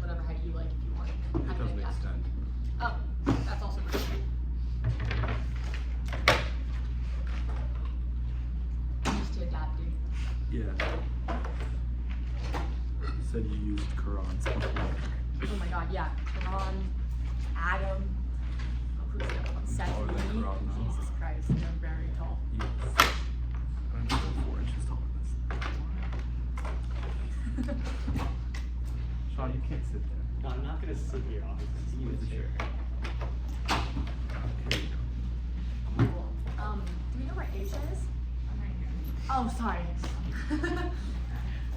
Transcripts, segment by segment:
whatever height you like if you want. It doesn't extend. Oh, that's also great. Just to adapt, dude. Yeah. You said you used Qurans before. Oh my god, yeah. Quran, Adam. Oh, who's the other one? Seth. Taller than Eve. Quran now. Jesus Christ, they're very tall. Yes. I'm still 4 inches taller than this. Sean, you can't sit there. No, I'm not gonna sit here. I'll just see you in the chair. Here you go. Cool. Do we know where Asia is? I'm right here. Oh, sorry.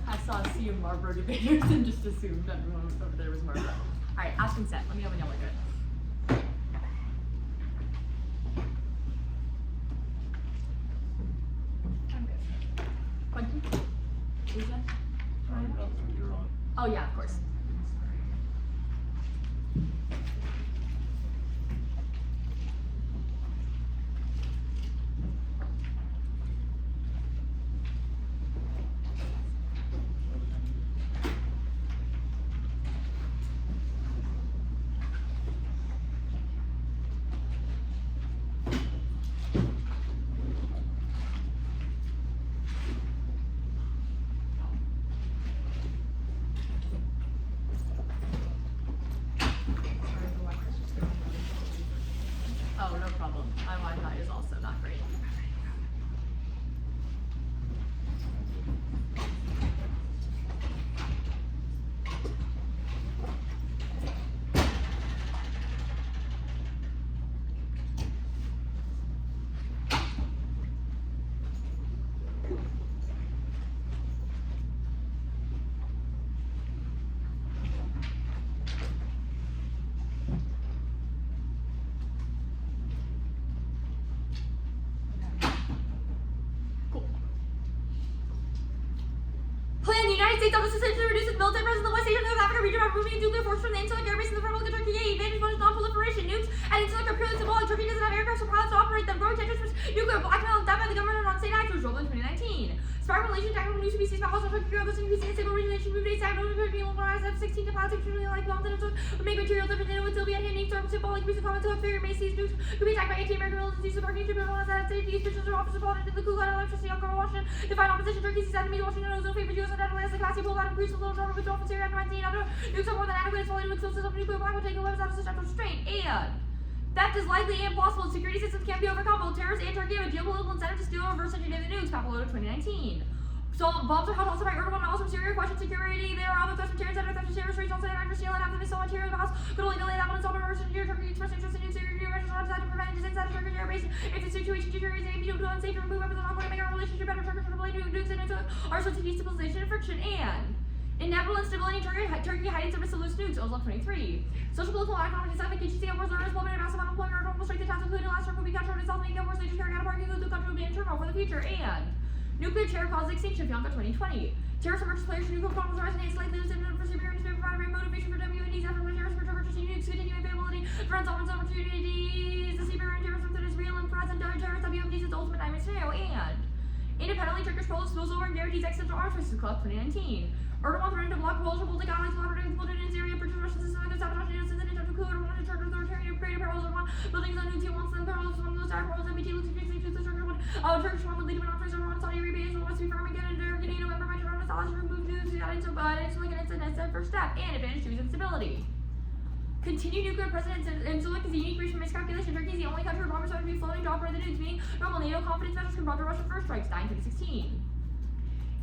I saw a sea of Marlborough debaters and just assumed that everyone over there was Marlborough. Alright, ask consent. Let me know when y'all are good. I'm good. Quentin? Asia? You're on. Oh yeah, of course. Oh, no problem. My Wi-Fi is also not great. Plan the United States Armed Forces to reduce its military presence in the West Asian North Africa region by removing nuclear force from the insular airbase in the Republic of Turkey. Advantage bonus non-proliferation nukes and insular are purely symbolic. Turkey doesn't have aircraft or pilots to operate them. Growing tensions for nuclear blackmail and done by the government on state actors. Rolled in 2019. Spark relation tactical new species by also Turkey growth and increasing stable relation move dates. I've known Turkey will rise up 16 to pilots extremely like bombs and would make material different than it would still be at hand. Nukes are symbolic. Recent comments to figure may seize nukes could be attacked by anti-American militants. Use of Turkey to prevent that state. These pictures are officers brought into the coup on electricity on Washington. To find opposition, Turkey sees enemies Washington ozone favors US and Netherlands. The classy pulled out of Greece with little drama withdrawal from Syria and 19 other nukes are more than adequate. It's fully with sources of nuclear black will take weapons out of system restraint. And theft is likely and possible. Security systems can't be overcome. Both terrorists and Turkey have a geopolitical incentive to steal and reverse engineer the nukes. Papaloto 2019. So bombs are held also by Erdogan miles from Syria. Question security. There are other threats from terrorists that are theft of terrorist rates. Also, and steal and have the missile material in the house. Could only delay that one installment reverse engineer. Turkey expressed interest in nuclear security measures on to prevent just inside of Turkish airbase. If the situation deteriorates and be too unsafe to remove weapons, not going to make our relationship better. Turkish will blame nukes and into our source of destabilization and friction. And in Netherlands, stability in Turkey hiding some loose nukes. Oslo 23. Social, political, and economic development. KGC upwards, learners, plummeted massive unemployment, normal strength attacks, including last year, will be controlled itself, making upwards, they just carrying out a parking, the country will be in turmoil for the future. And nuclear terror causes extinction. Bianca 2020. Terrorist emergence players for nuclear bombs rise and haste likely to for severe and provide great motivation for WNDs after terrorists for purchasing nukes, continuing availability for unsolved opportunities. The Siberian terrorism that is real and present terrorist WMDs is the ultimate nightmare scenario. And independently, Turkish Polish spills over and guarantees access to arms races club 2019. Erdogan threatened to block Polish Baltic allies collaborating with Putin in Syria, purchase Russian systems like sabotage units in the nature of coup. Erdogan to turn authoritarian creative perils of one buildings on new tier ones and perils from those dark worlds MBT looks increasingly to the Turkish one. Turkish one would lead to an officer on Saudi Arabia and wants to be firm again in Turkey, November, my turn on the solid remove news, got into it's like it's a necessary first step and advantage to instability. Continued nuclear presence in Sulik is a unique breach from miscalculation. Turkey is the only country where bombers are to be floating to operate the nukes, meaning normal NATO confidence measures can prompt Russian first strikes, 2016.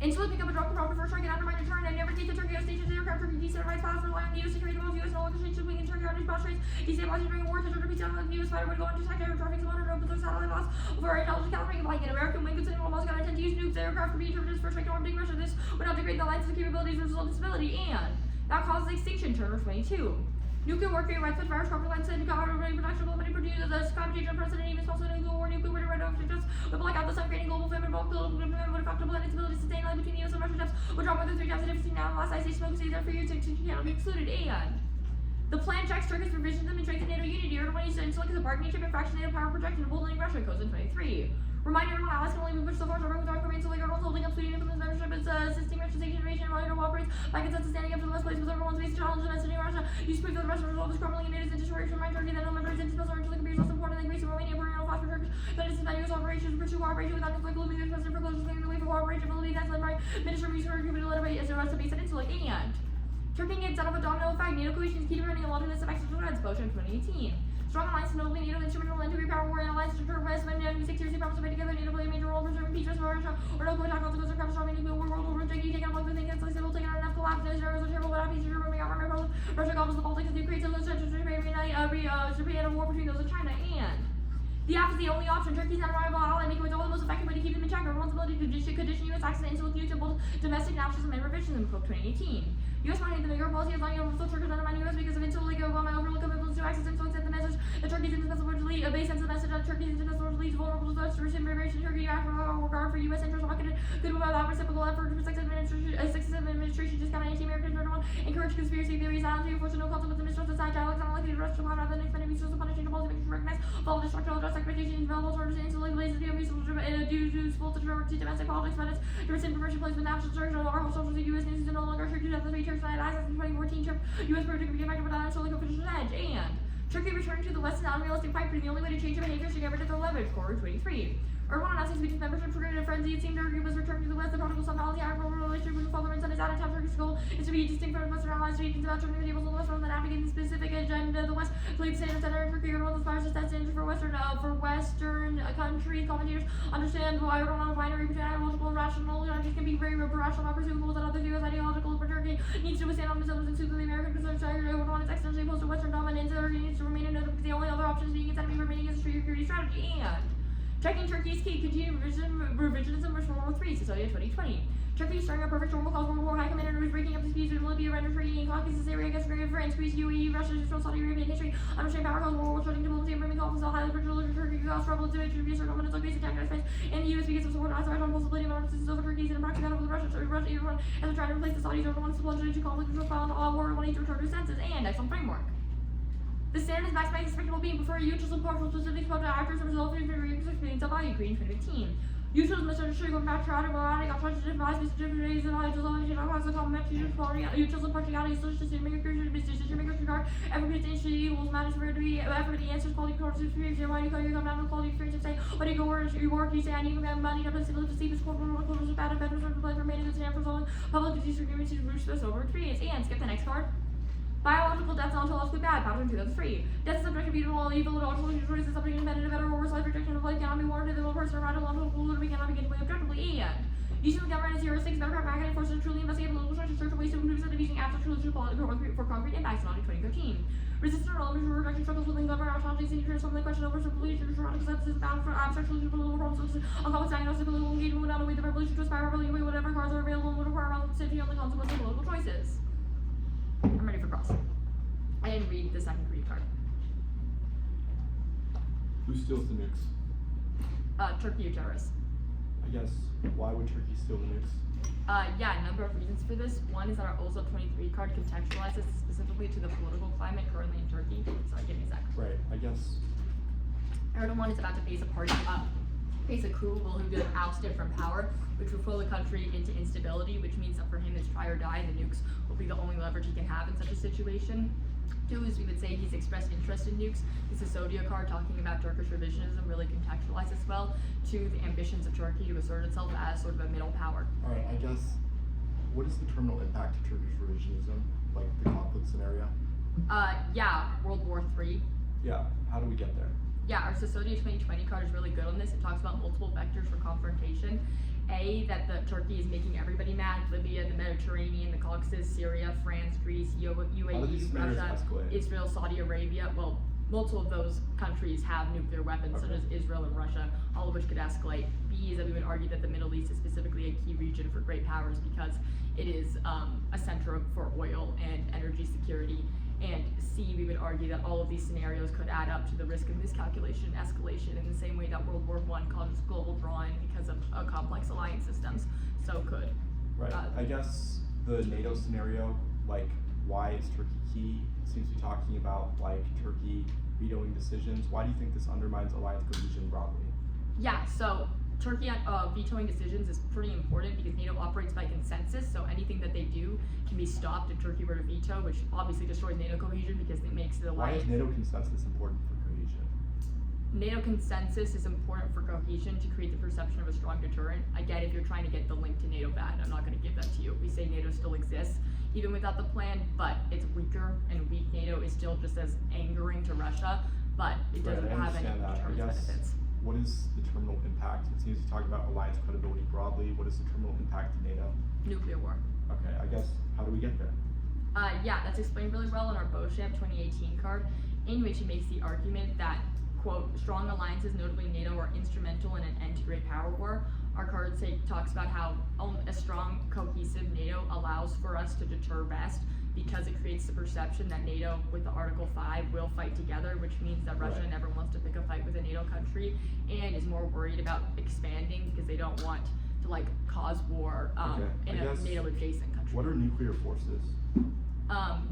Insular pick up a drone can prompt a first strike and undermine return and never take the Turkey stations aircraft. Turkey decentralized pilots rely on the US to create the most US and all orchestrations between in Turkey on these rates. Destabilizing during war to turn to peace on the US fighter would go into attack air traffic zone and open their satellite loss for intelligence gathering like an American wing considering almost gonna intend to use nukes. Aircraft could be interpreted as first strike orbiting Russia. This would not degrade the alliance's capabilities or result in stability, and that causes extinction. Turner 22. Nuclear warfare, widespread virus, carbon lines, and production will many produce the competition of president, even also nuclear war, nuclear winter, red objects, would black out the sun, creating global famine, bulk, global famine, would affect global instability, sustainability between the US and Russian depths, would drop more than 3 times the difference now. Last ice age smoke seas are for years, extinction cannot be excluded, and The plan checks Turkey's provisions and strengthen NATO unity. Erdogan used to insulate as a bargaining chip and fraction NATO power projection of holding Russia, Kozen 23. Remind everyone, allies can only be pushed so far, so with North Korea, so like everyone's holding up Sweden and Finland's membership is assisting Russia's invasion, while Europe operates by consensus standing up to the West place with everyone's basic challenge and messaging Russia. Use proof that the Russian resolve is crumbling and it is into destroyers. Remind Turkey that no member is into special regional computers less important than Greece and Romania, Peru, fast for Turkish. That is suspend U.S. operations, pursue cooperation with non-conflict leaders, president for closure, clearing the way for cooperation, ability that's led by Minister of Research, committed led by Israel, to base and insulate, and Turkey gets out of a domino effect. NATO cohesion is key to running a lot of this effects of threats, Potion 2018. Strong alliance, notably NATO instrumental in to repower war and alliance to turn West when enemy 6 years they promise to fight together. NATO play a major role in preserving peace, restoration, or no attack consequences of catastrophic nuclear war, world over, taking out one thing, it's like civil, taking out enough collapse, no zeros, or terrible, what happens, roaming out, Russia gobbles the Baltics, and Ukraine, so those tensions, Japan, a war between those and China, and the app is the only option. Turkey's not a rival ally, making it the most effective way to keep them in check. Everyone's ability to condition U.S. access to insulate nukes in both domestic nationalism and revisionism in 2018. U.S. money the bigger policy is lying over the Turkish undermining U.S. because of insulating Obama overlook commitments to access influence and the message that Turkey's indispensable to lead, a base sense of the message that Turkey's indispensable to lead vulnerable to threats to Russian immigration. Turkey act for regard for U.S. interests, rocketed good without reciprocal effort to successive administration discount anti-American Erdogan, encourage conspiracy theories, islands, reinforce no conflict with the mistrust of side dialogues, unlikely to rush to harm rather than expending resources upon change of policy, making recognize, follow the structural address expectations, develop alternatives to insulate blazes, be useful to domestic politics, but it's to rescind permission placed with national structure, our whole social U.S. news is no longer sure to have the three Turks and access in 2014 trip, U.S. project to be effective without actually official edge, and Turkey returning to the West is not unrealistic pipe, but the only way to change their behavior is to get rid of their leverage. Forward 23. Erdogan announcing Sweden's membership for a frenzy. It seemed Turkey was returning to the West. The prodigal son policy, our relationship with followers and his out of town Turkish goal is to be distinct from Western allies. Regions about turning the tables on the West rather than advocating specific agenda. The West played center in Turkey. Erdogan aspires to set standards for Western countries. Commentators understand why Erdogan is binary between ideological and rational. Countries can be very rational, not presumable that other views ideological. For Turkey needs to withstand on themselves and suit the American concerns. Erdogan is externally opposed to Western dominance. Turkey needs to remain in because the only other option is being its enemy remaining as a security strategy. And checking Turkey's key continued revisionism versus World War III, Society 2020. Turkey starting a perfect normal cause World War High Commander was breaking up the speeds with Libya, render treaty in Caucasus area against Great France, Greece, UAE, Russia, Israel, Saudi Arabia history, understanding power cause World War starting diplomacy and bringing conflicts, highly virtual Turkey, cause trouble, to be a certain dominance like basic attack space, and the US because of support, Azerbaijan, possibility of armed systems over Turkey, and practice battle with Russia, Iran, as they're trying to replace the Saudis, everyone is plunged into conflict with profound war, wanting to return to senses, and excellent framework. The standard is maximizing expectable being before neutral and partial specific to actors and results in experience of value, Green 2015. Neutral is misunderstood, going back to automatic, I'll try to devise these different and high resolution, I'll have to complementary quality, neutral and partiality, social decision makers regard, every bit of equals matters for it to be, effort, the answers, quality, course, experience, why you come down with quality experience and say, what do you go where you work, you say, I need to have money, to see this corporate world, close bad, and better, for play for maintenance, and for solving public disagreements, to over experience, and skip the next card. Biological death is ontologically bad, pattern 2003. Death is subject to evil, ontological choices, subject to better, or worse, life rejection of life cannot be warranted, the one person around a lot of people we cannot begin to play objectively, and using the government as heuristics, better pragmatic forces to truly investigate political structure, search ways to improve instead of using abstract tools for concrete impacts, not in 2013. Resistant or elementary rejection struggles with the government, ontology, seeing transform the question over simplification, neurotic substances bound for abstract tools, political problems, on complex diagnostic, political engagement without a way the revolution to aspire, rebellion, whatever cards are available, would require relevant safety on the consequences of political choices. I'm ready for cross. I didn't read the second green card. Who steals the nukes? Turkey or terrorists. I guess, why would Turkey steal the nukes? Yeah, a number of reasons for this. One is that our OSO 23 card contextualizes specifically to the political climate currently in Turkey. Sorry, give me a sec. Right, I guess. Erdogan is about to face a coup who will be ousted from power, which will throw the country into instability, which means that for him it's try or die, and the nukes will be the only leverage he can have in such a situation. Two is we would say he's expressed interest in nukes. This is Sodia card talking about Turkish revisionism really contextualizes well to the ambitions of Turkey to assert itself as sort of a middle power. Alright, I guess, what is the terminal impact of Turkish revisionism? Like the conflict scenario? Yeah, World War III. Yeah, how do we get there? Yeah, our Sodia 2020 card is really good on this. It talks about multiple vectors for confrontation. A, that Turkey is making everybody mad, Libya, the Mediterranean, the Caucasus, Syria, France, Greece, UAE, Russia, Israel, Saudi Arabia. Well, multiple of those countries have nuclear weapons, so does Israel and Russia, all of which could escalate. B is that we would argue that the Middle East is specifically a key region for great powers because it is a center for oil and energy security. And C, we would argue that all of these scenarios could add up to the risk of miscalculation and escalation in the same way that World War I caused global drawing because of complex alliance systems. So could. Right. I guess the NATO scenario, like why is Turkey key? seems to be talking about like Turkey vetoing decisions. Why do you think this undermines alliance cohesion broadly? Yeah, so Turkey vetoing decisions is pretty important because NATO operates by consensus, so anything that they do can be stopped if Turkey were to veto, which obviously destroys NATO cohesion because it makes the Why alliance. is NATO consensus important for cohesion? NATO consensus is important for cohesion to create the perception of a strong deterrent. Again, if you're trying to get the link to NATO bad, I'm not going to give that to you. We say NATO still exists, even without the plan, but it's weaker, and weak NATO is still just as angering to Russia, but it doesn't Right, I have any understand that. I deterrence guess, benefits. what is the terminal impact? It seems to talk about alliance credibility broadly. What is the terminal impact to NATO? Nuclear war. Okay, I guess, how do we get there? Yeah, that's explained really well in our Beauchamp 2018 card, in which he makes the argument that, quote, strong alliances, notably NATO, are instrumental in an end to great power war. Our card talks about how a strong, cohesive NATO allows for us to deter best because it creates the perception that NATO, with the Article 5, will fight together, which means that Russia Right. never wants to pick a fight with a NATO country and is more worried about expanding because they don't want to like cause war Okay, in I a guess, NATO adjacent country. What are nuclear forces?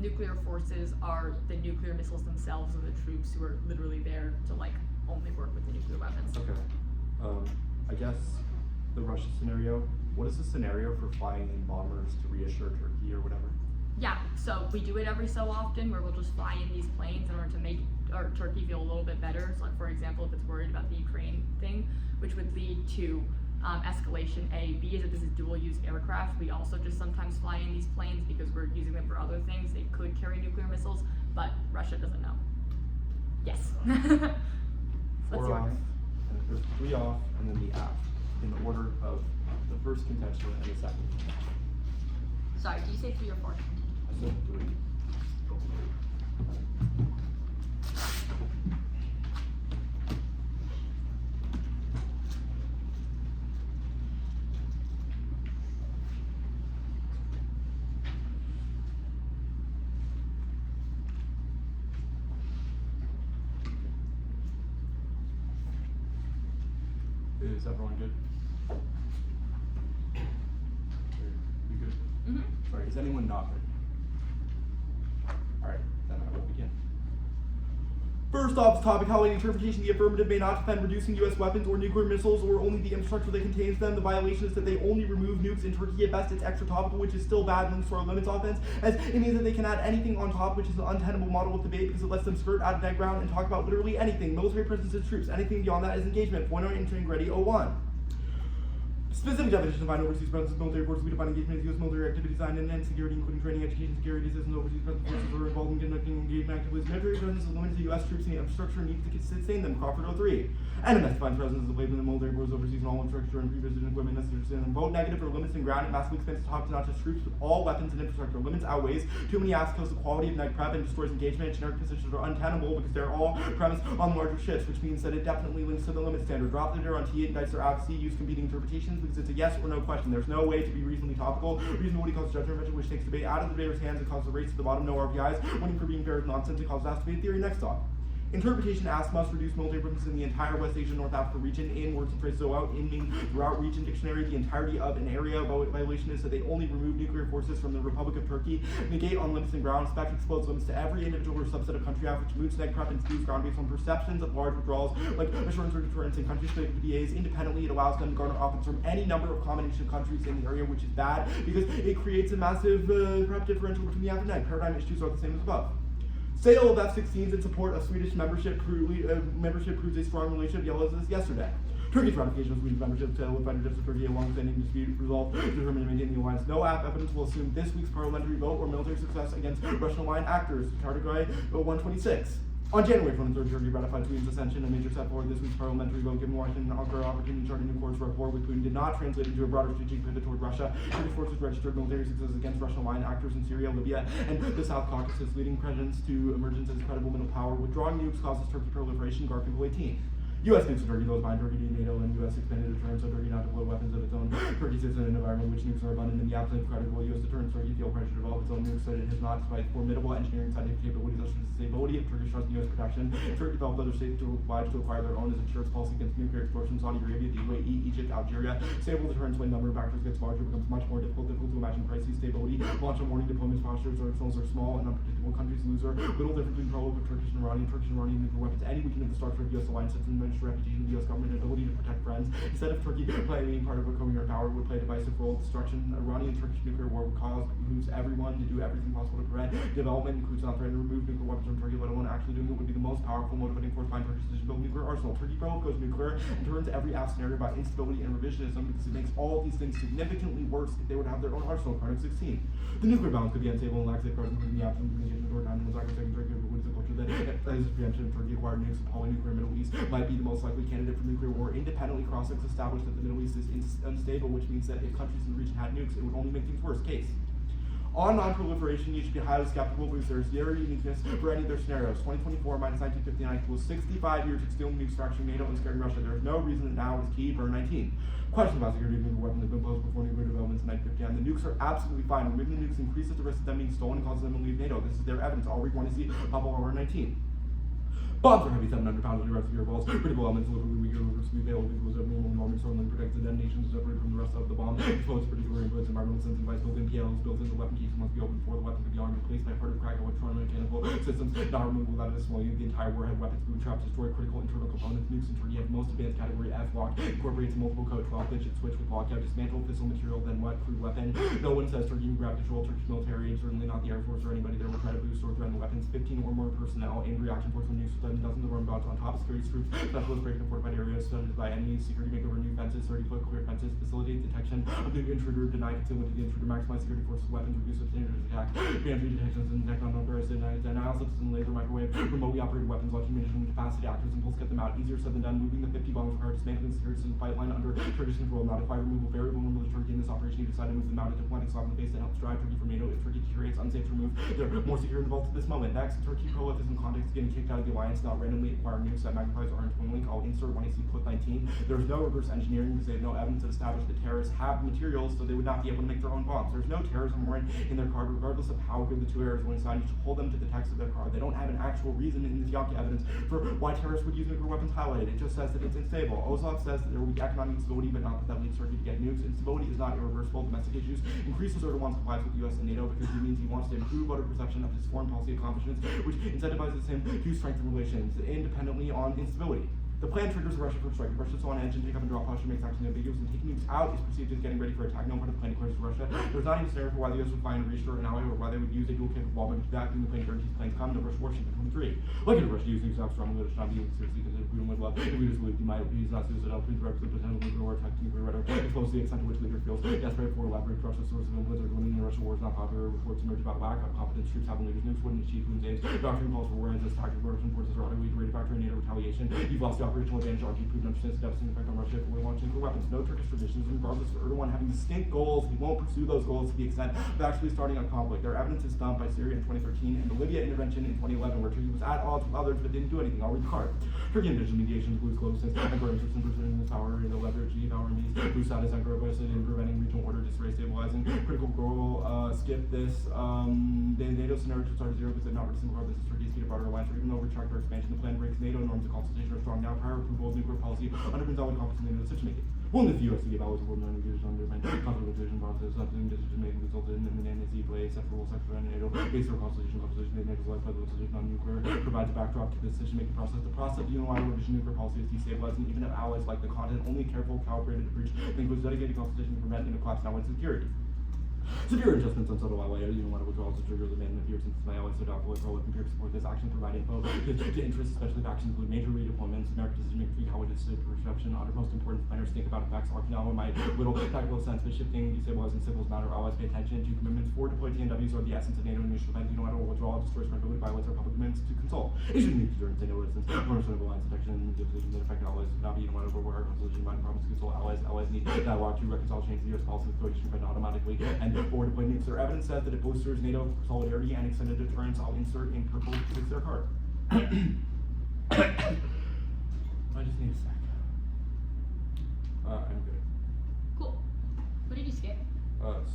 Nuclear forces are the nuclear missiles themselves and the troops who are literally there to like only work with the nuclear weapons. Okay. I guess the Russia scenario, what is the scenario for flying in bombers to reassure Turkey or whatever? Yeah, so we do it every so often where we'll just fly in these planes in order to make Turkey feel a little bit better. So like, for example, if it's worried about the Ukraine thing, which would lead to escalation A. B is that this is dual-use aircraft. We also just sometimes fly in these planes because we're using them for other things. They could carry nuclear missiles, but Russia doesn't know. Yes. Let's 4 see off, what. and there's 3 off, and then the aft, in the order of the first contention and the second. Sorry, do you say 3 or 4? I said 3. Is everyone good? You good? Mm-hmm. Sorry, is anyone not ready? Alright, then I will begin. First off, the topic, how an interpretation of the affirmative may not defend reducing U.S. weapons or nuclear missiles or only the infrastructure that contains them. The violation is that they only remove nukes in Turkey. At best, it's extra topical, which is still bad links to our limits offense, as it means that they can add anything on top, which is an untenable model of debate because it lets them skirt out of dead ground and talk about literally anything. Military presence as troops. Anything beyond that is engagement. Point on entering ready 01. Specific definition of overseas presence of military forces. We define engagement as U.S. military activities designed to enhance security, including training, education, security, assistance. Overseas presence forces are involved in conducting engagement activities. Military presence is limited to U.S. troops and the infrastructure needs to sustain them. Crawford 03. NMS defines presence as the placement of military forces overseas and all infrastructure and pre-position equipment necessary to sustain them. Vote negative for limits and ground and massively expensive talk to not just troops, but all weapons and infrastructure. Limits outweighs too many acts, kills the quality of night prep and destroys engagement. Generic positions are untenable because they're all premised on larger ships, which means that it definitely links to the limit standard. Drop the guarantee, indicts their advocacy, use competing interpretations because it's a yes or no question. There's no way to be reasonably topical. Reasonability causes judgment intervention, which takes debate out of the debater's hands and causes the race to the bottom. No RPIs. Winning for being fair is nonsense. It causes us to be a theory. Next thought. Interpretation asks must reduce military presence in the entire West Asia, North Africa region in words and phrases out in mean throughout region dictionary. The entirety of an area violation is that they only remove nuclear forces from the Republic of Turkey. Negate on limits and ground. Spec explodes limits to every individual or subset of country act, which moots neg prep and skews ground based on perceptions of large withdrawals like assurance or deterrence in country-specific PDAs. Independently, it allows them to garner offense from any number of combination of countries in the area, which is bad because it creates a massive prep differential between the after neg. Paradigm issues are the same as above. Sale of F-16s in support of Swedish membership proves a strong relationship. Yellow as yesterday. Turkey's ratification of Swedish membership to with fighter jets of Turkey, a long-standing dispute resolved, determined to maintain the alliance. No evidence will assume this week's parliamentary vote or military success against Russian aligned actors. Tardigrade 126. On January 23rd, Turkey ratified Sweden's accession, a major step forward this week's parliamentary vote, given Washington an opportunity to chart a new course for rapport with Putin, did not translate into a broader strategic pivot toward Russia. Turkish forces registered military successes against Russian aligned actors in Syria, Libya, and the South Caucasus, leading presidents to emergence as credible middle power. Withdrawing nukes causes Turkey proliferation, Garfield 18. U.S. nukes in Turkey, those behind Turkey, NATO, and U.S. expanded deterrence, so Turkey not deploy weapons of its own. Turkey sits in an environment in which nukes are abundant in the absence of credible U.S. deterrence. Turkey feels pressure to develop its own nukes, that it has not, despite formidable engineering scientific capabilities, such as the stability of Turkish trust in U.S. protection. Turkey developed other states to oblige to acquire their own as ensures policy against nuclear extortion. Saudi Arabia, the UAE, Egypt, Algeria. Stable deterrence when number of factors gets larger becomes much more difficult to imagine crises. Stability, launch and warning deployments postures, arsenals are small and unpredictable. Countries lose are little difference between control over Turkish and Iranian nuclear weapons. Any weakening of the structure of U.S. alliance and diminished reputation of the U.S. government and ability to protect friends. Instead of Turkey playing part of a coherent power, would play a divisive role. Destruction. Iranian-Turkish nuclear war would lose everyone to do everything possible to prevent development, includes not threatening to remove nuclear weapons from Turkey, let alone actually doing it, would be the most powerful motivating force behind Turkey's decision to build a nuclear arsenal. Turkey both goes nuclear and turns every app scenario about instability and revisionism because it makes all of these things significantly worse if they would have their own arsenal. Card 16. The nuclear balance could be unstable and lack safeguards, including the absence of communication or time and was second Turkey avoids the culture that as preemption of Turkey acquired nukes and polynuclear Middle East might be the most likely candidate for nuclear war. Independently, cross-checks established that the Middle East is unstable, which means that if countries in the region had nukes, it would only make things worse. Case. On non-proliferation, you should be highly skeptical because there is zero uniqueness for any of their scenarios. 2024 minus 1959 equals 65 years of stealing nukes, fracturing NATO, and scaring Russia. There is no reason that now is key. Burn 19. Question about security of nuclear weapons has been posed before nuclear developments in 1959. The nukes are absolutely fine. Removing the nukes increases the risk of them being stolen and causes them to leave NATO. This is their evidence. All we want to see pop over 19. Bombs are heavy, 700 pounds, the rest of your balls. Critical elements deliberately weaker, reversibly fail, because of normal normal sorting protects the detonation separate from the rest of the bomb. Explodes particular inputs, environmental sensing device built in PLs, built into the weapon case must be opened before the weapon can be armed, replaced by part of crack electromechanical systems, not removable without a small unit. The entire warhead weapons bootstrap destroy critical internal components. Nukes in Turkey have most advanced category F lock, incorporates multiple code 12-digit switch with lockout, dismantle fissile material, then what? Crude weapon. No one says Turkey can grab control. Turkish military, and certainly not the Air Force or anybody there will try to boost or threaten weapons. 15 or more personnel aimed reaction force when nukes with dozens of armed bots on top of security troops, specialist breaking fortified areas surrounded by enemies, security makeover new fences, 30-foot clear fences, facilitate detection of the intruder, deny concealment to the intruder, maximize security forces, weapons, reduce substantial attack, entry detections and detect unauthorized analysis and laser microwave, remotely operated weapons, launching munition capacity actors, impulse get them out, easier said than done, moving the 50 bombs per hour, dismantling the security system pipeline under Turkish control, modify removal, very vulnerable to Turkey in this operation, you decide to move them out, a diplomatic slap in the face that helps drive Turkey from NATO. If Turkey deteriorates, unsafe to remove, they're more secure in the vault at this moment. Next, Turkey pro-leftism context getting kicked out of the alliance, not randomly acquire nukes that magnifies our twin link. I'll insert when I see clip 19. There's no reverse engineering because they have no evidence that established that terrorists have materials, so they would not be able to make their own bombs. There's no terrorism warrant in their card, regardless of how good the two areas were inside. You should hold them to the text of their card. They don't have an actual reason in the Tiaki evidence for why terrorists would use nuclear weapons highlighted. It just says that it's unstable. Ozlov says that there will be economic instability, but not that leads Turkey to get nukes. Instability is not irreversible. Domestic issues increases Erdogan's compliance with the U.S. and NATO because it means he wants to improve voter perception of his foreign policy accomplishments, which incentivizes him to strengthen relations independently on instability. The plan triggers Russia for strike. If Russia so on edge and take up and drop posture makes action ambiguous, and taking nukes out is perceived as getting ready for attack. No part of the plan declares Russia. There's not even a scenario for why the U.S. would find a restore an ally or why they would use a dual capable bomb to that in the plane guarantees planes come to Russia Washington 23. Like if Russia used nukes out strongly, it should not be used seriously because if we don't live love, if we just believe he might use not suicidal, please represent potential nuclear war attack, nuclear rhetoric, expose the extent to which leader feels desperate for elaborate Russia's source of influence or winning the Russian war is not popular. Reports emerge about lack of confidence troops having leaders nukes wouldn't achieve whose aims. Doctrine calls for war as tactical Russian forces are utterly rated factor in NATO retaliation. You've lost the operational advantage, RG proven understands the devastating effect on Russia if we're launching nuclear weapons. No Turkish traditions, regardless of Erdogan having distinct goals, he won't pursue those goals to the extent of actually starting a conflict. Their evidence is dumped by Syria in 2013 and the Libya intervention in 2011, where Turkey was at odds with others but didn't do anything. I'll read the card. Turkey envisioned mediation includes closeness and growing interest in pursuing this power, the leverage, power in these, boost status, and in preventing regional order, disarray, stabilizing, critical goal, skip this, the NATO scenario to start at zero because they've not reached single this is Turkey's speed of broader alliance or even overtracked their expansion. The plan breaks NATO norms of consultation are strong now. Prior approval of nuclear policy underpins all the confidence in NATO decision making. Will the U.S. give always award non negotiation undermine conflict decision process, something decision making resulted in an NSE play, acceptable sector and NATO, based on consultation, NATO's life by the decision on nuclear, provides a backdrop to the decision making process. The process of unilateral revision nuclear policy is destabilizing even if allies like the continent only careful, calibrated approach that includes dedicated consultation to prevent NATO collapse now with security. Severe adjustments on subtle ally unilateral withdrawals to trigger the man of fear since my allies so doubtful pro compared to support this action provide info to interests, especially if actions include major redeployments, American decision making free how it is perception, under most important planners think about effects, Okinawa might little tactical sense, but shifting, destabilizing civils matter, allies pay attention to commitments for deployed TNWs are the essence of NATO initial event, unilateral withdrawal, destroys credibility, violates our public commitments to consult. It should need to during NATO instance, cornerstone of alliance protection, decisions that affect allies would not be unilateral war consultation, mind problems to consult allies, allies need dialogue to reconcile changes in US policy with coalition prevent automatically, and forward deployed nukes. Their evidence says that it bolsters NATO solidarity and extended deterrence. I'll insert in purple to fix their card. I just need a sec. I'm good. Cool. What did you skip?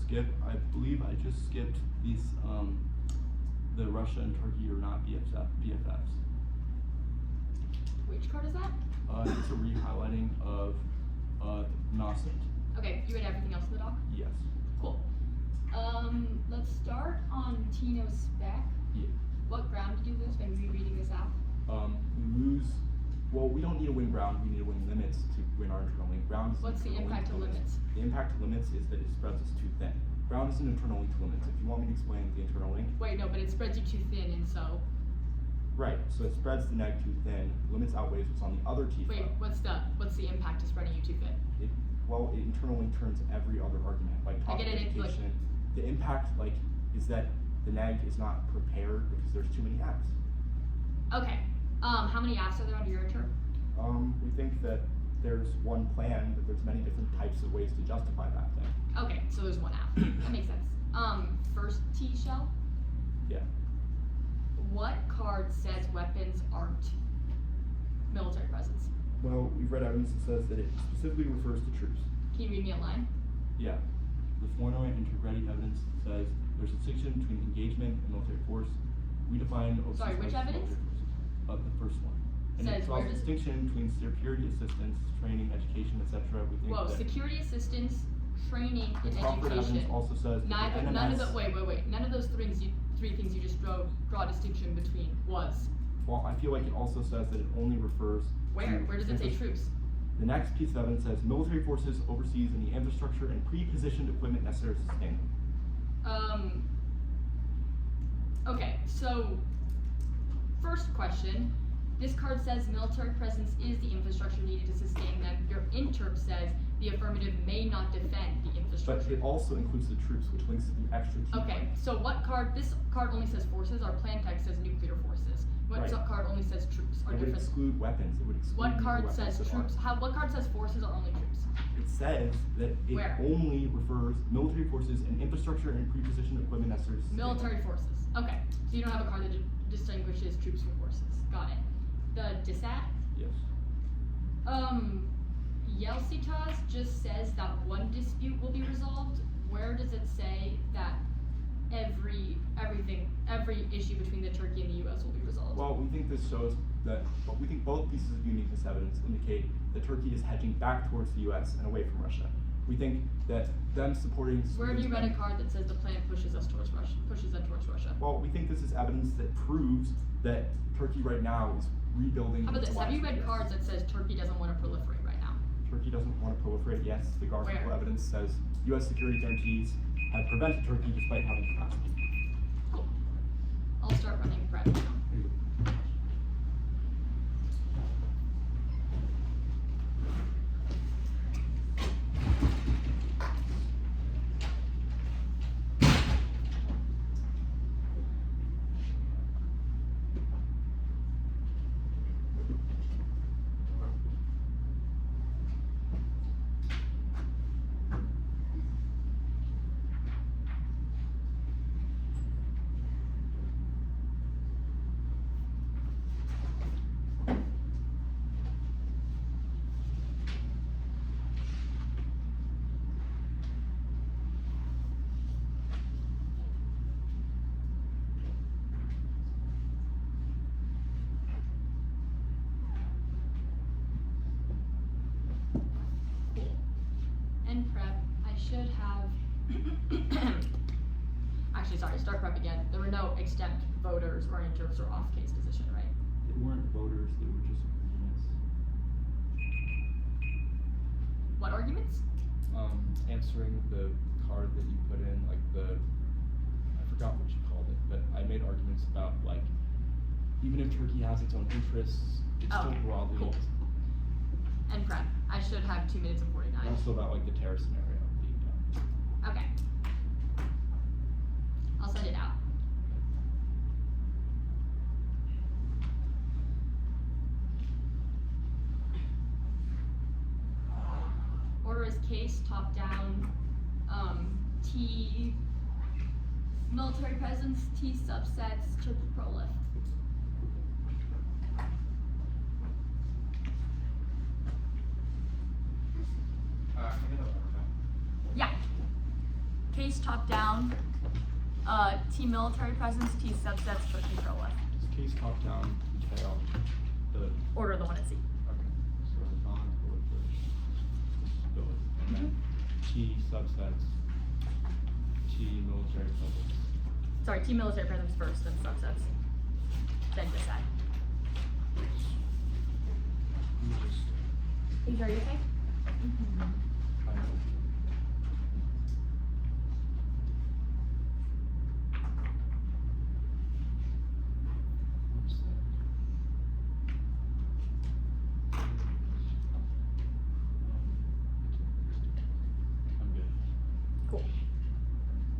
Skip. I believe I just skipped these. The Russia and Turkey are not BFFs. Which card is that? It's a re-highlighting of Nascent. Okay, you read everything else in the doc? Yes. Cool. Let's start on Tino Spec. Yeah. What ground did you lose by rereading this out? We lose. Well, we don't need to win ground. We need to win limits to win our internal link. Ground is What's the internal impact link to limits? The impact to limits is that it spreads us too thin. Ground is an internal link to limits. If you want me to explain the internal link. Wait, no, but it spreads you too thin, and so. Right. So it spreads the neg too thin. Limits outweighs what's on the other T. Wait, what's the impact to spreading you too thin? It internal link turns every other argument. Like I topic get it, education. The impact is that the neg is not prepared because there's too many apps. Okay. How many apps are there on your term? We think that there's one plan, but there's many different types of ways to justify that thing. Okay, so there's one app. That makes sense. First T shell. Yeah. What card says weapons aren't military presence? Well, we've read evidence that says that it specifically refers to troops. Can you read me a line? Yeah. The Flournoy and Turgetti evidence says there's a distinction between engagement and military force. We define overseas Sorry, which forces as evidence? military forces. The first one. And Says it draws where a does- distinction between security assistance, training, education, etc. We think Whoa, that security assistance, training, the and Crawford education. evidence also says that None the of NMS the wait. None of those three things you just draw a distinction between was. Well, I feel like it also says that it only refers Where? to Where does it say infra- troops? The next piece of evidence says military forces overseas in the infrastructure and pre-positioned equipment necessary to sustain them. Okay, so first question. This card says military presence is the infrastructure needed to sustain them. Your interp says the affirmative may not defend the But infrastructure. it also includes the troops, which links to the extra T. Okay, so what card? This card only says forces. Our plan text says nuclear forces. What Right. card only says troops? Or It would different. exclude weapons. It would exclude What nuclear card weapons says that troops? aren't. What card says forces are only troops? It says that it Where? only refers military forces and infrastructure and pre-positioned equipment necessary to sustain them. Military forces. Okay, so you don't have a card that distinguishes troops from forces. Got it. The dissat. Yes. Yeltsitas just says that one dispute will be resolved. Where does it say that every issue between the Turkey and the U.S. will be resolved? Well, we think this shows that, we think both pieces of uniqueness evidence indicate that Turkey is hedging back towards the U.S. and away from Russia. We think that them supporting. Where have you read a card that says the plan pushes them towards Russia? Well, we think this is evidence that proves that Turkey right now is rebuilding. How about its this? Have you alliance read with the US. cards that says Turkey doesn't want to proliferate right now? Turkey doesn't want to proliferate. Yes, the graphical Where? evidence says U.S. security guarantees have prevented Turkey despite having capacity. Cool. I'll start running prep now. And prep, I should have. Actually, sorry, start prep again. There were no exempt voters or interps or off case position, right? They weren't voters, they were just arguments. What arguments? Answering the card that you put in, like I forgot what you called it, but I made arguments about, like, even if Turkey has its own interests, it's Oh, still okay, broadly. cool. And prep, I should have 2 minutes and 49. Also about, like, the terror scenario being done. Okay. I'll send it out. Order is case, top down, T military presence, T subsets, Turkey prolif. top down, T military presence, T subsets, Turkey pro left. Is case top down detail the Order the one at C. okay. So non-proliferation stability. And then T subsets, T military presence. Sorry, T military presence first, then subsets. Then decide. Let me just Are you okay? I know. One sec. I'm good. Cool.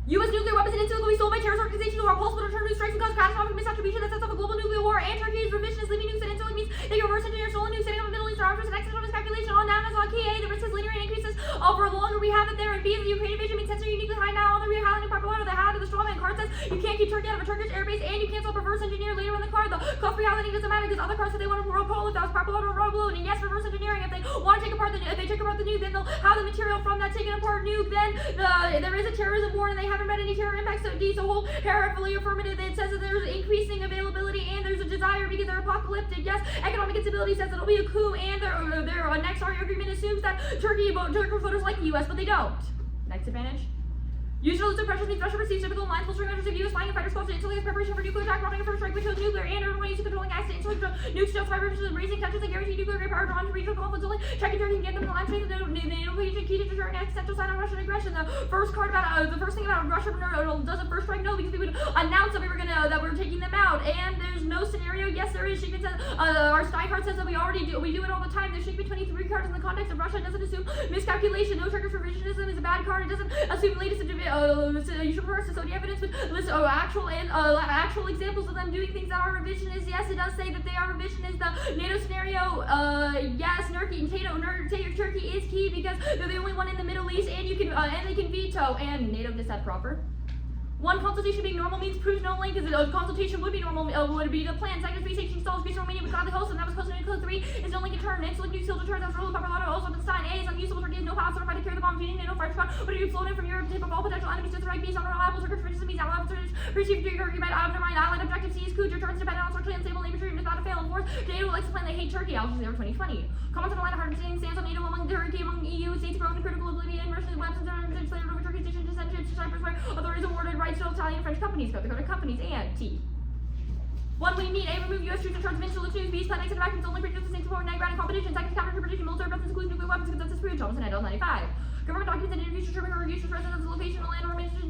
U.S. nuclear weapons and intel will be sold by terrorist organizations who are possible to return to strikes and cause catastrophic misattribution that sets off a global nuclear war. And Turkey's revisionist leaving nukes and intel means they can reverse engineer stolen nukes, setting up the Middle East arms and accidental miscalculation on NAMA's on Key A. The risk is linear and increases over longer we have it there. And B, the Ukraine invasion means sensor uniquely high now on the rear Highland and Parpolano. The hat of the strawman card says you can't keep Turkey out of a Turkish airbase and you can't self reverse engineer later in the card. The cost reality doesn't matter because other cards said they want to roll if that was Parpolano or roll balloon. And yes, reverse engineering, if they want to take apart the if they take apart the nuke, then they'll have the material from that taken apart nuke. Then there is a terrorism war and they haven't read any terror impacts. So D, so whole fully affirmative. It says that there's increasing availability and there's a desire because they're apocalyptic. Yes, economic instability says it'll be a coup and their next RE agreement assumes that Turkish voters like the U.S., but they don't. Next advantage. Usual suppression means Russia receives typical lines, filtering measures of U.S. flying and fighter squads to insulate preparation for nuclear attack, robbing a first strike, which shows nuclear and everyone used to controlling accident, insulate nukes, just by purposes of raising tensions and guarantee nuclear great power drawn to regional conflicts, only checking Turkey and get them in line, saying that they key to deterring accidental sign of Russian aggression. The first thing about Russia does a first strike, no, because we would announce that that we're taking them out, and there's no scenario. Yes, there is. Shakespeare says our Stein card says that we do it all the time. There's Shakespeare 23 cards in the context of Russia. It doesn't assume miscalculation. No trigger for revisionism is a bad card. It doesn't assume latest you should reverse the evidence with list actual examples of them doing things that are revisionist. Yes, it does say that they are revisionist. The NATO scenario, yes, Turkey is key because they're the only one in the Middle East, and they can veto. And NATO is that proper? One consultation being normal means proves no link, because a consultation would be normal, would be the plan. Second, space station stalls, Greece and Romania would gladly host, and that was close to Code 3 is no link in turn. Next, new still deterrence, that's rule of Parpolano, also been signed. A is unusable, Turkey has no power certified to carry the bomb, feeding NATO fire squad, but if you floating from Europe to tip up all potential enemies to the right, B is unreliable, Turkish regimes means allied perceived Turkey might undermine allied objective. C is coup, deterrence dependent on structurally unstable neighbor treatment without a fail. And fourth, NATO likes to claim they hate Turkey, Al Jazeera 2020. Comments on the line of hard stands on NATO among Turkey, among EU states growing critical ability and Russian weapons and legislated over Turkey's decision to send ships to Cyprus where authorities awarded rights to Italian and French companies, South Dakota companies, and T. One, we need A, remove U.S. troops in charge of Peninsula 2, B, plan exit vacuums, only produce the same support and ground competition. Second, counter-interpretation, military presence includes nuclear weapons, consensus approved, Thompson et al. 95. Government documents and interviews determine or reduce residence, location, land, or administration,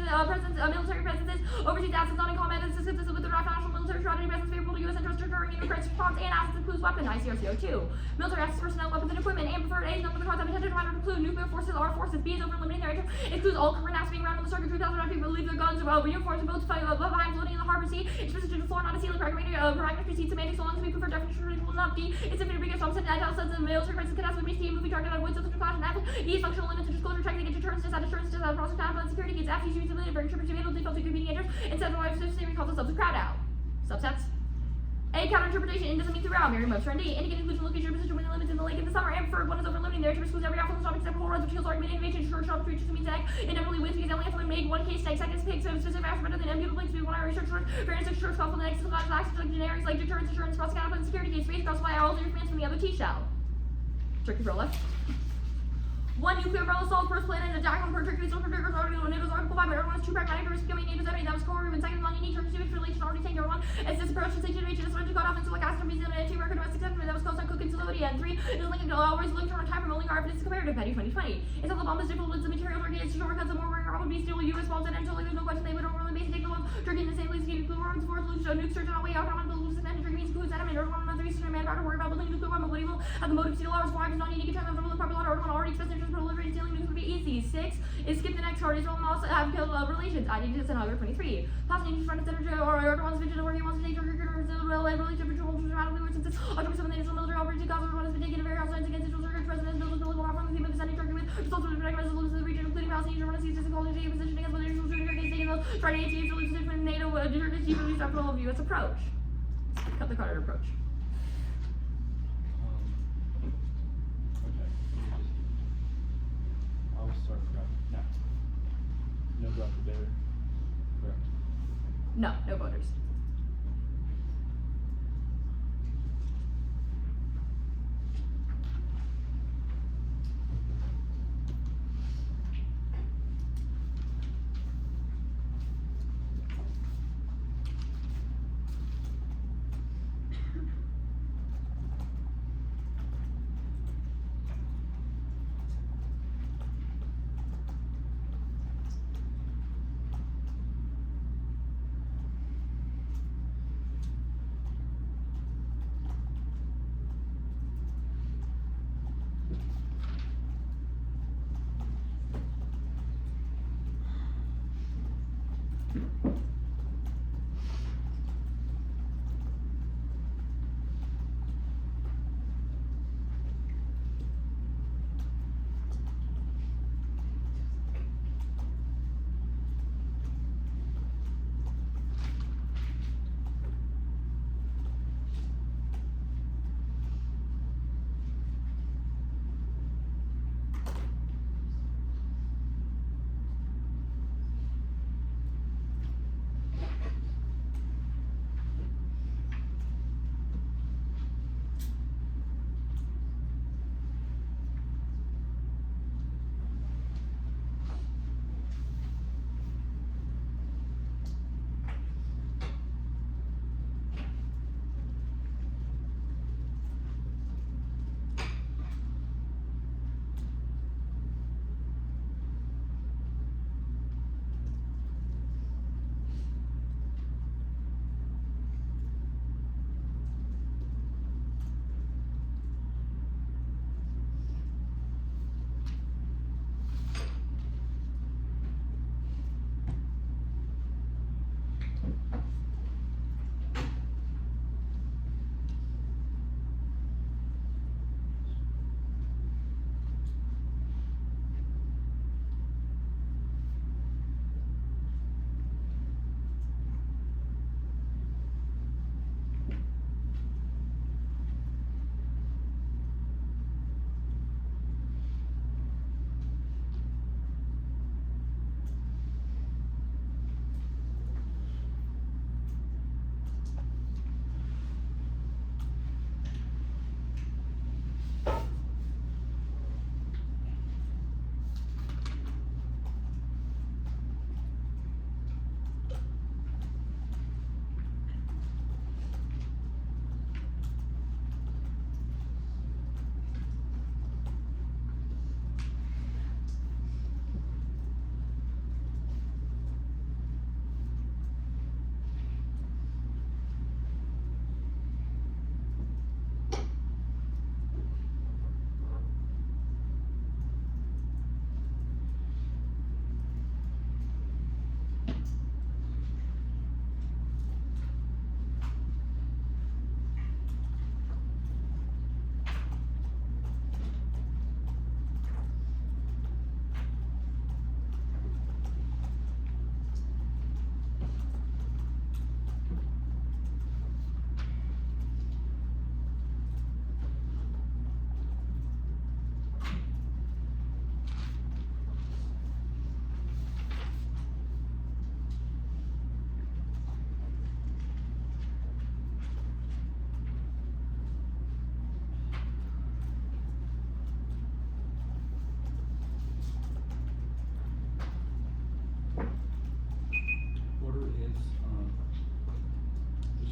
military presences, overseas assets not in combat, and consistent with the national military strategy presence favorable to U.S. interests, deterring in crisis response, and assets includes weapon, ICRCO2. Military assets, personnel, weapons, and equipment, and preferred A, none of the cards have intended to include nuclear forces or forces. B is over limiting their interest, includes all current assets being around on the circuit, 3,000 people leave their guns, uniforms, and boats behind floating in the harbor sea. It's specific to the floor, not a ceiling, paragraph precedes semantics, so long as we prefer definition will not be. It's infinite because Thompson and Adele says the military presence can also be team moving target on wood, so clash and F. E is functional limits to disclosure, checking to deterrence, process time, security gates, F, use ability, very trippers, available, default to competing interest, instead of life system, calls themselves a crowd out. Subsets. A, counter-interpretation, doesn't mean throughout, Mary Moser, and D, indicate inclusion, location, position, when the limits in the lake in the summer, and preferred, one is over-limiting, their interest excludes every outflow from the topic except for whole runs, which heals argument, innovation, short, sharp, treat, means egg, inevitably wins because they only have to make one case, seconds, pick, so specific action better than immutable links, one hour research, fairness, short, call for the next, access to generics, like deterrence, assurance, cross account, security gates, space, cross fly, all your commands from the other T-shell. Turkey pro left. One nuclear umbrella solved first plan and attack on per Turkey so for triggers already on NATO's Article 5, but everyone is too pragmatic to risk becoming NATO's enemy. That was core room and second one unique Turkish relation already taken one. As this approach to innovation is to cut off into like Asya and anti-American domestic sentiment that was called Cook and Slowity, and 3 is linking always linked on time from only our evidence comparative Petty 2020. It's how the bomb is difficult with the material Turkey is shortcuts of more probably still US bombs and until there's no question they would overly basic take the ones Turkey in the same place to nuclear weapons for solution nukes search on way out on the loose and Turkey means includes enemy or one another reason man about to worry about building nuclear weapon but evil have the motive to steal ours 5 is not unique in terms of the popular or already expressed interest proliferating stealing nukes would be easy. 6 is skip the next card. Israel and also have killed relations. I need to send over 23. Passing into front of Senator or Erdogan's vision where he wants to take Turkey and relationship control dramatically where since it's 100% of the national military operation cause everyone has been taken a very hostile against Israel's Turkish president built a political harm from the theme of defending Turkey with results of the resolutions of the region including Palestinian Israel sees this equality position against whether Israel's Turkey taking those trying to anti Israel position from NATO Turkish chief of the central of US approach. Cut the card approach. Okay. I'll start from now. No Dr. Bear. Correct. No, no voters.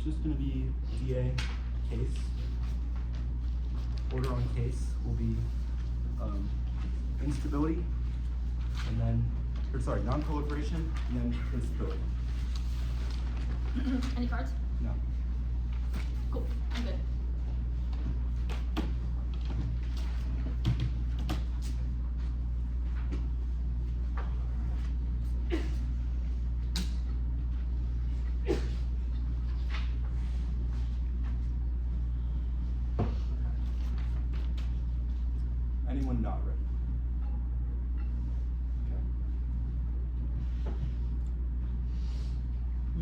just going to be DA case. Order on case will be instability, and then, or sorry, non-proliferation, and then instability. Any cards? No. Cool. I'm good. Anyone not ready? Okay.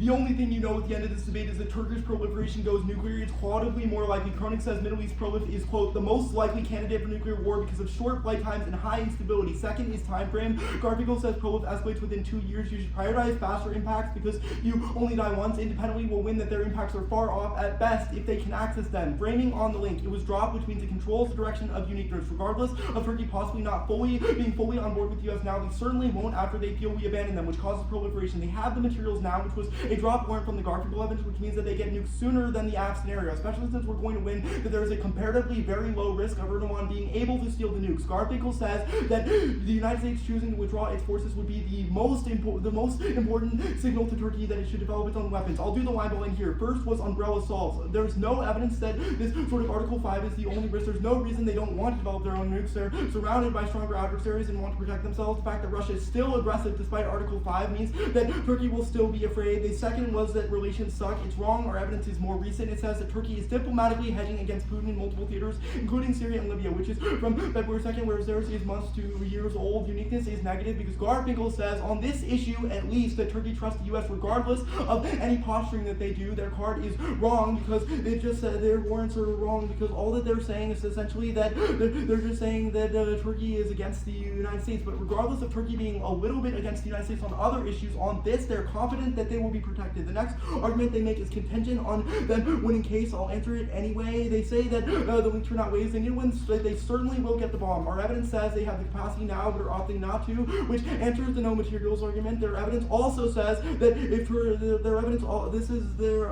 The only thing you know at the end of this debate is that Turkish proliferation goes nuclear. It's qualitatively more likely. Kronig says Middle East proliferation is, quote, the most likely candidate for nuclear war because of short flight times and high instability. Second is time frame. Garfinkel says prolif escalates within 2 years. You should prioritize faster impacts because you only die once. Independently will win that their impacts are far off at best if they can access them. Framing on the link. It was dropped, which means it controls the direction of uniqueness. Regardless of Turkey possibly not being fully on board with the US now, they certainly won't after they feel we abandon them, which causes proliferation. They have the materials now, which was a drop warrant from the Garfinkel evidence, which means that they get nuked sooner than the app scenario, especially since we're going to win that there is a comparatively very low risk of Erdogan being able to steal the nukes. Garfinkel says that the United States choosing to withdraw its forces would be the most important signal to Turkey that it should develop its own weapons. I'll do the line in here. First was umbrella assaults. There's no evidence that this sort of Article 5 is the only risk. There's no reason they don't want to develop their own nukes. They're surrounded by stronger adversaries and want to protect themselves. The fact that Russia is still aggressive despite Article 5 means that Turkey will still be afraid. The second was that relations suck. It's wrong. Our evidence is more recent. It says that Turkey is diplomatically hedging against Putin in multiple theaters, including Syria and Libya, which is from February 2nd, whereas theirs is months to years old. Uniqueness is negative because Garfinkel says on this issue, at least, that Turkey trusts the U.S. regardless of any posturing that they do. Their card is wrong because it just their warrants are wrong because all that they're saying is essentially that they're just saying that Turkey is against the United States. But regardless of Turkey being a little bit against the United States on other issues, on this they're confident that they will be protected. The next argument they make is contingent on them winning case. I'll answer it anyway. They say that the link turn out ways they need to win, that they certainly will get the bomb. Our evidence says they have the capacity now but are opting not to, which answers the no materials argument. Their evidence also says that if their evidence, this is their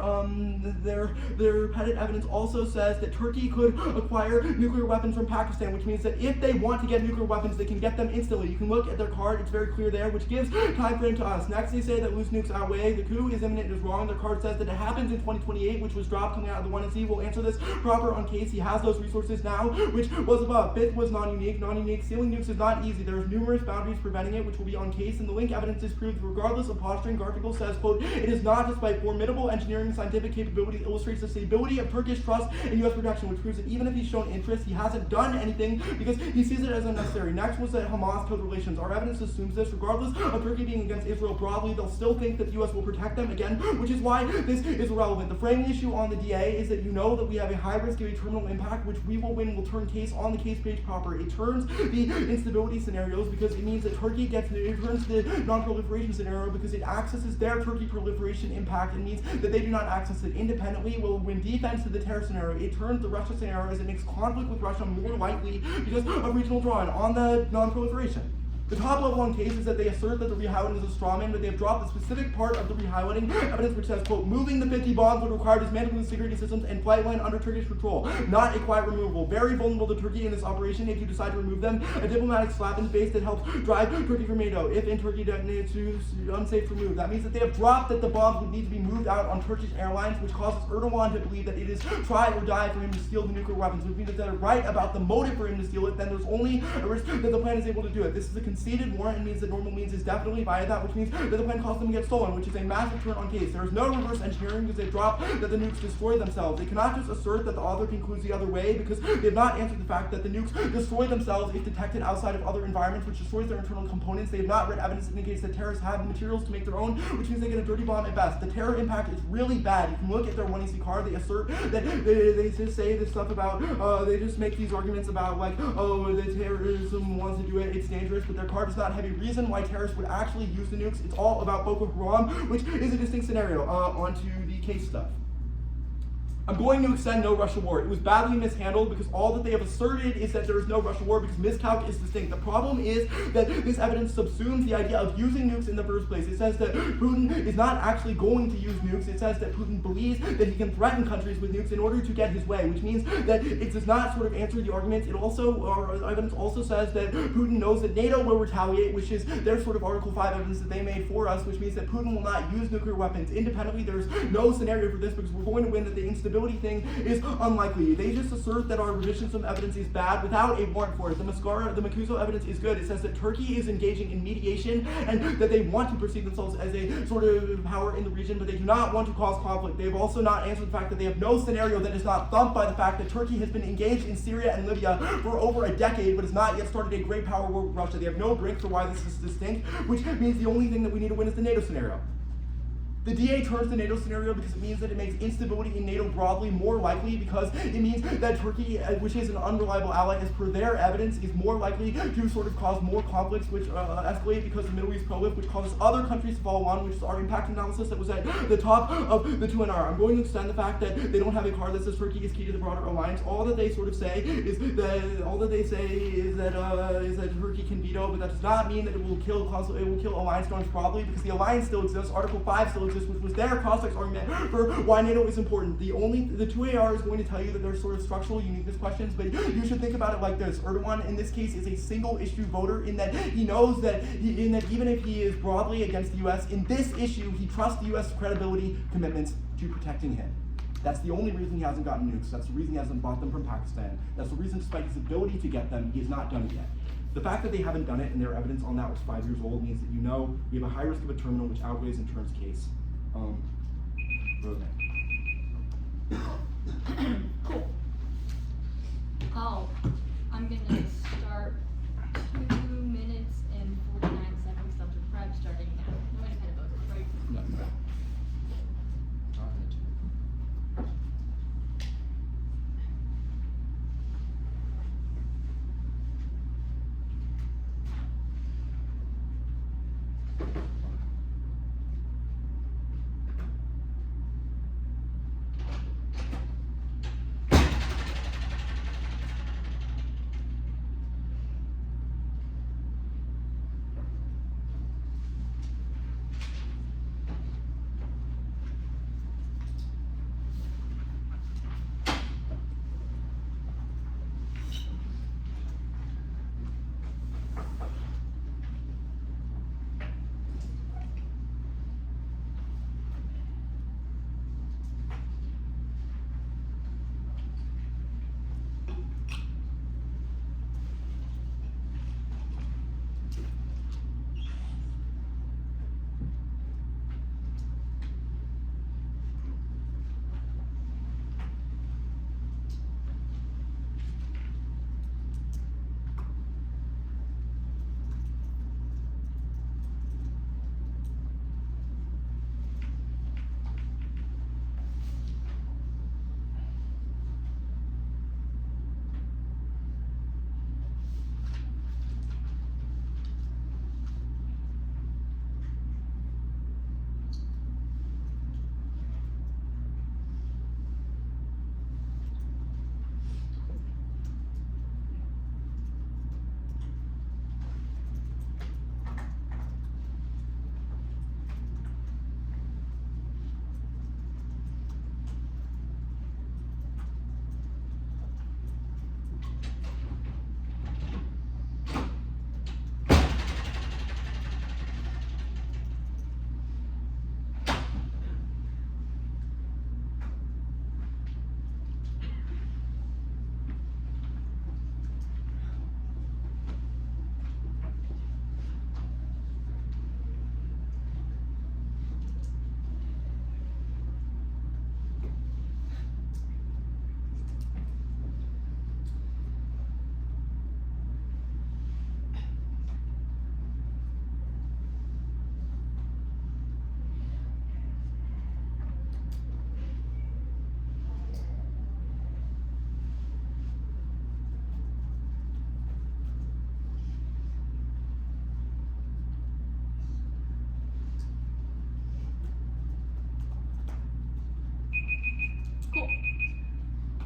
pettit evidence also says that Turkey could acquire nuclear weapons from Pakistan, which means that if they want to get nuclear weapons, they can get them instantly. You can look at their card, it's very clear there, which gives time frame to us. Next, they say that loose nukes outweigh. The coup is imminent and is wrong. Their card says that it happens in 2028, which was dropped coming out of the 1C. We'll answer this proper on case. He has those resources now, which was above. Fifth was non-unique. Non-unique. Stealing nukes is not easy. There's numerous boundaries preventing it, which will be on case, and the link evidence is proved regardless of posturing. Garfinkel says, quote, it is not despite formidable engineering and scientific capabilities illustrates the stability of Turkish trust in U.S. protection, which proves that even if he's shown interest, he hasn't done anything because he sees it as unnecessary. Next was that Hamas killed relations. Our evidence assumes this. Regardless of Turkey being against Israel broadly, they'll still think that the U.S. will protect them again, which is why this is irrelevant. The framing issue on the DA is that you know that we have a high risk of a terminal impact, which we will win, will turn case on the case page proper. It turns the instability scenarios because it means that Turkey it turns the non-proliferation scenario because it accesses their Turkey proliferation impact and means that they do not access it independently. Will win defense to the terror scenario. It turns the Russia scenario as it makes conflict with Russia more likely because of regional drawing on the non-proliferation. The top level on case is that they assert that the rehighlighting is a straw man, but they have dropped the specific part of the rehighlighting evidence which says, quote, moving the 50 bombs would require dismantling the security systems and flight line under Turkish control, not a quiet removal. Very vulnerable to Turkey in this operation if you decide to remove them. A diplomatic slap in the face that helps drive Turkey from NATO. If in Turkey detonates to unsafe to move. That means that they have dropped that the bombs would need to be moved out on Turkish airlines, which causes Erdogan to believe that it is try or die for him to steal the nuclear weapons, which means that they're right about the motive for him to steal it, then there's only a risk that the plan is able to do it. This is a conceded warrant and means that normal means is definitely via that, which means that the plan caused them to get stolen, which is a massive turn on case. There is no reverse engineering because they dropped that the nukes destroy themselves. They cannot just assert that the author concludes the other way because they have not answered the fact that the nukes destroy themselves if detected outside of other environments, which destroys their internal components. They have not read evidence that indicates that terrorists have the materials to make their own, which means they get a dirty bomb at best. The terror impact is really bad. You can look at their 1EC card. They assert that they just say this stuff about, they just make these arguments about like, oh, the terrorism wants to do it, it's dangerous, but their card does not have a reason why terrorists would actually use the nukes. It's all about Boko Haram, which is a distinct scenario. Onto the case stuff. I'm going to extend no Russia war. It was badly mishandled because all that they have asserted is that there is no Russia war because miscalc is distinct. The problem is that this evidence subsumes the idea of using nukes in the first place. It says that Putin is not actually going to use nukes. It says that Putin believes that he can threaten countries with nukes in order to get his way, which means that it does not sort of answer the argument. It also, our evidence also says that Putin knows that NATO will retaliate, which is their sort of Article 5 evidence that they made for us, which means that Putin will not use nuclear weapons. Independently, there's no scenario for this because we're going to win that the instability thing is unlikely. They just assert that our revision some evidence is bad without a warrant for it. The Makuzo evidence is good. It says that Turkey is engaging in mediation and that they want to perceive themselves as a sort of power in the region, but they do not want to cause conflict. They have also not answered the fact that they have no scenario that is not thumped by the fact that Turkey has been engaged in Syria and Libya for over a decade, but has not yet started a great power war with Russia. They have no drink for why this is distinct, which means the only thing that we need to win is the NATO scenario. The DA turns the NATO scenario because it means that it makes instability in NATO broadly more likely, because it means that Turkey, which is an unreliable ally as per their evidence, is more likely to sort of cause more conflicts which escalate because the Middle East prolife, which causes other countries to follow on, which is our impact analysis that was at the top of the 2NR. I'm going to extend the fact that they don't have a card that says Turkey is key to the broader alliance. All that they sort of say is that Turkey can veto, but that does not mean that it will kill alliance donors broadly, because the alliance still exists. Article 5 still exists, which was their context argument for why NATO is important. The 2AR is going to tell you that there's sort of structural uniqueness questions, but you should think about it like this. Erdogan, in this case, is a single issue voter in that he knows that even if he is broadly against the U.S., in this issue, he trusts the U.S. credibility commitments to protecting him. That's the only reason he hasn't gotten nukes. That's the reason he hasn't bought them from Pakistan. That's the reason, despite his ability to get them, he has not done it yet. The fact that they haven't done it and their evidence on that was 5 years old means that you know we have a high risk of a terminal which outweighs in Turn's case. Cool. Oh, I'm gonna start 2 minutes and 49 seconds up to prep starting now. No way to kind of vote, right? No.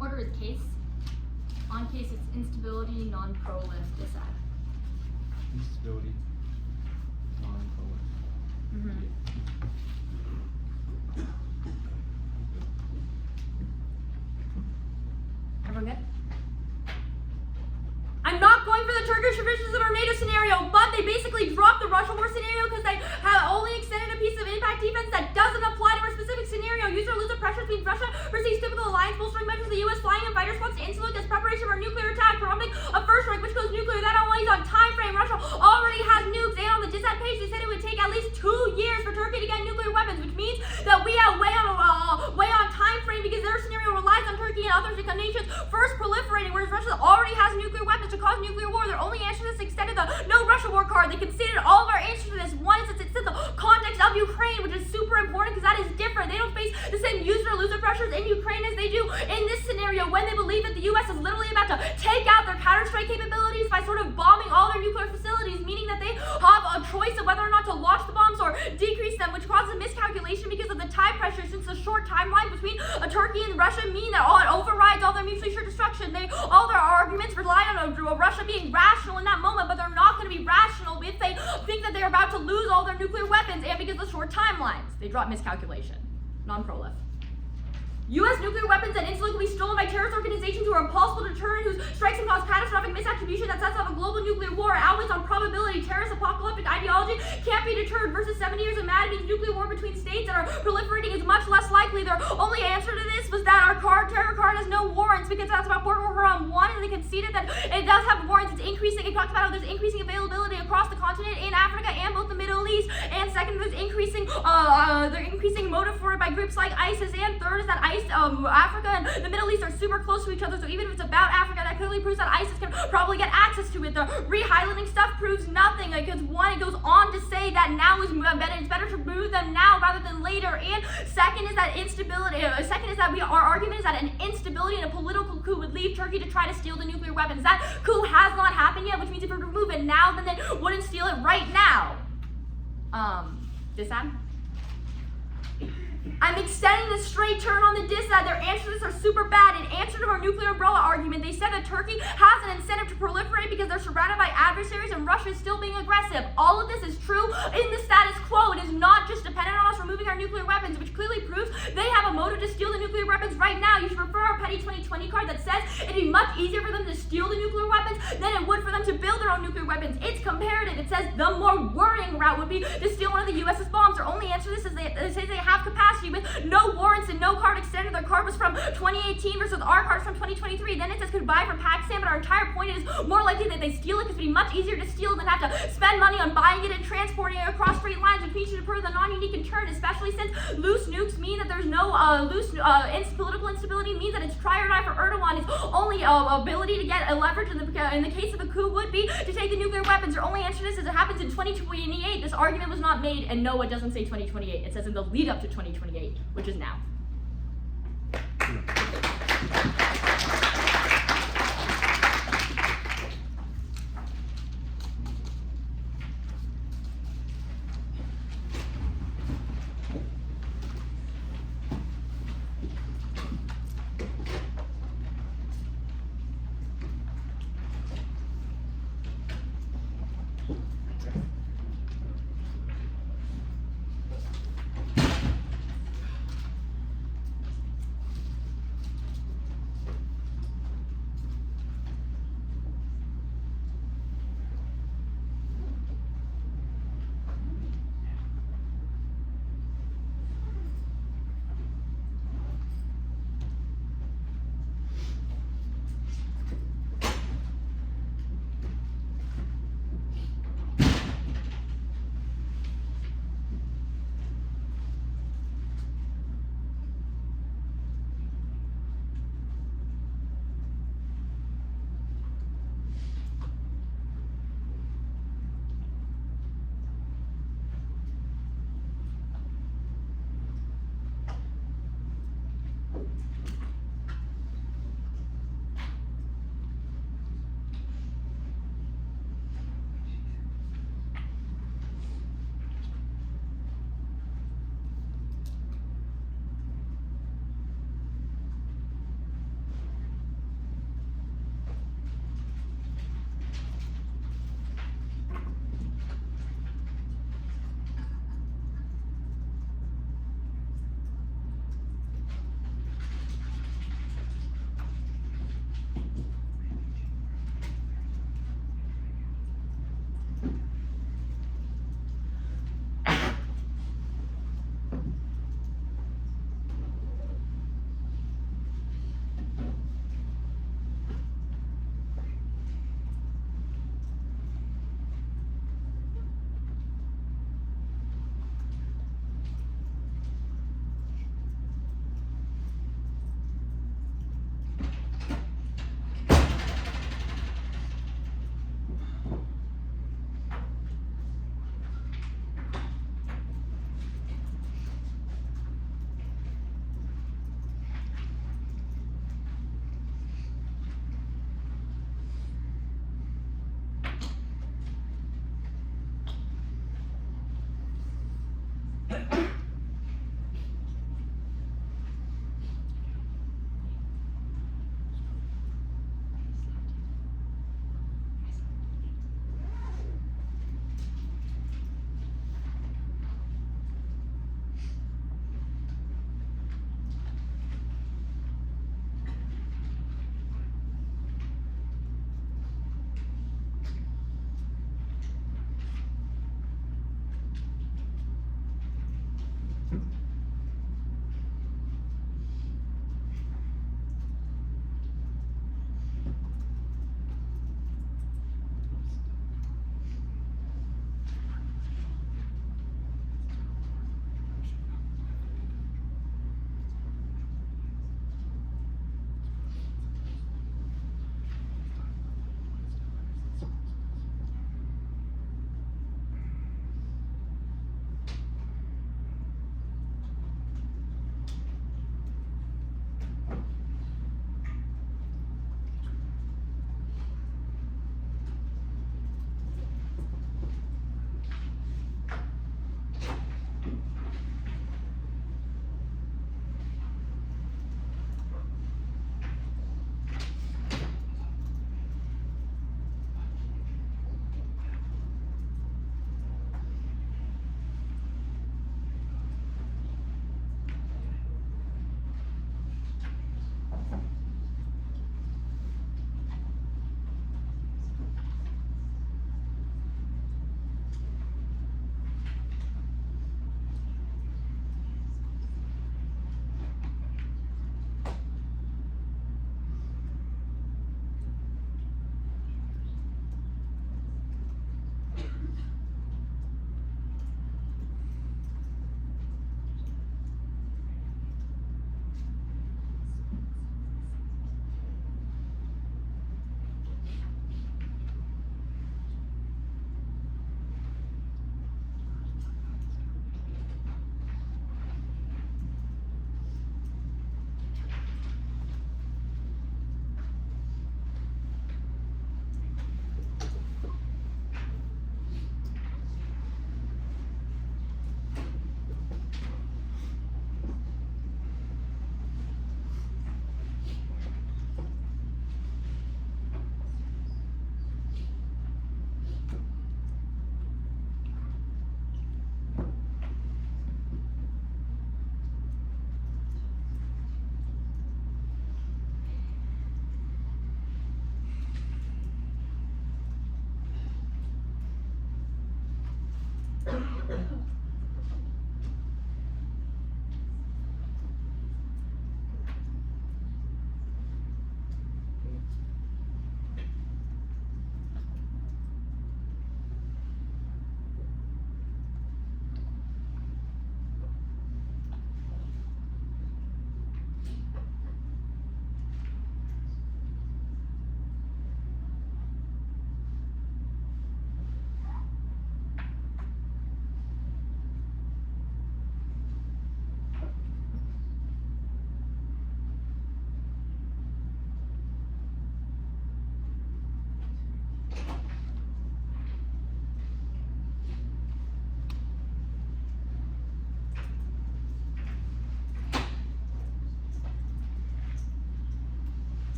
Order is case. On case, it's instability, non-prolif, disad. Instability, non-prolif. Everyone good? I'm not going for the Turkish revisions of our NATO scenario, but they basically dropped the Russia war scenario because they have only extended a piece of impact defense that doesn't apply to our specific scenario. Use or lose of pressure means Russia receives typical alliance bolstering measures of the U.S. flying and fighter squads to insulate as preparation for a nuclear attack, prompting a first strike which goes nuclear. That only is on time frame. Russia already has nukes, and on the DISAD page they said it would take at least 2 years for Turkey to get nuclear weapons, which means that we have way on time frame because their scenario relies on Turkey Turkey and other nations first proliferating, whereas Russia already has nuclear weapons to cause nuclear war. Their only answer to this extended the no Russia war card. They conceded all of our answers to this. One is it's in the context of Ukraine, which is super important because that is different. They don't face the same use it or lose it pressures in Ukraine as they do in this scenario when they believe that the U.S. is literally about to take out their counter-strike capabilities by sort of bombing all their nuclear facilities, meaning that they have a choice of whether or not to launch the bombs or decrease them, which causes a miscalculation because of the time pressure, since the short timeline between Turkey and Russia mean that it overrides all their mutually assured destruction. All their arguments rely on Russia being rational in that moment, but they're not going to be rational if they think that they're about to lose all their nuclear weapons and because of the short timelines. They drop miscalculation. Non-prolif. U.S. nuclear weapons and Peninsula can be stolen by terrorist organizations who are impossible to deter and whose strikes can cause catastrophic misattribution that sets off a global nuclear war. Outweighs on probability. Terrorist apocalyptic ideology can't be deterred versus 70 years of mad means nuclear war between states that are proliferating is much less likely. Their only answer to this was that our terror card has no warrants because that's about World War I, and they conceded that it does have warrants. It's increasing. It talks about how there's increasing availability across the continent in Africa and both the Middle East. And second, there's increasing motive for it by groups like ISIS. And third is that Africa and the Middle East are super close to each other, so even if it's about Africa, that clearly proves that ISIS can probably get access to it. The re-highlighting stuff proves nothing, because one, it goes on to say that now is better, it's better to move them now rather than later, and second is that our argument is that an instability and a political coup would leave Turkey to try to steal the nuclear weapons. That coup has not happened yet, which means if we remove it now, then they wouldn't steal it right now. Disad? I'm extending the straight turn on the dissad. Their answers are super bad. In answer to our nuclear umbrella argument, they said that Turkey has an incentive to proliferate because they're surrounded by adversaries and Russia is still being aggressive. All of this is true in the status quo. It is not just dependent on us removing our nuclear weapons, which clearly proves they have a motive to steal the nuclear weapons right now. You should refer our petty 2020 card that says it'd be much easier for them to steal the nuclear weapons than it would for them to build their own nuclear weapons. It's comparative. It says the more worrying route would be to steal one of the U.S.'s bombs. Their only answer to this is they say they have capacity with no warrants and no card extended. Their card was from 2018 versus our card from 2023. Then it says goodbye from Pakistan, but our entire point is more likely that they steal it because it'd be much easier to steal than have to spend money on buying it and transporting it across straight lines, which means to deter the non-unique in turn, especially since loose nukes mean that there's no political instability, means that it's try or die for Erdogan. His only ability to get a leverage in the case of a coup would be to take the nuclear weapons. Their only answer to this is it happens in 2028. This argument was not made, and no, it doesn't say 2028. It says in the lead up to 2028, which is now.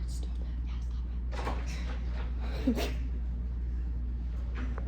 Stop it.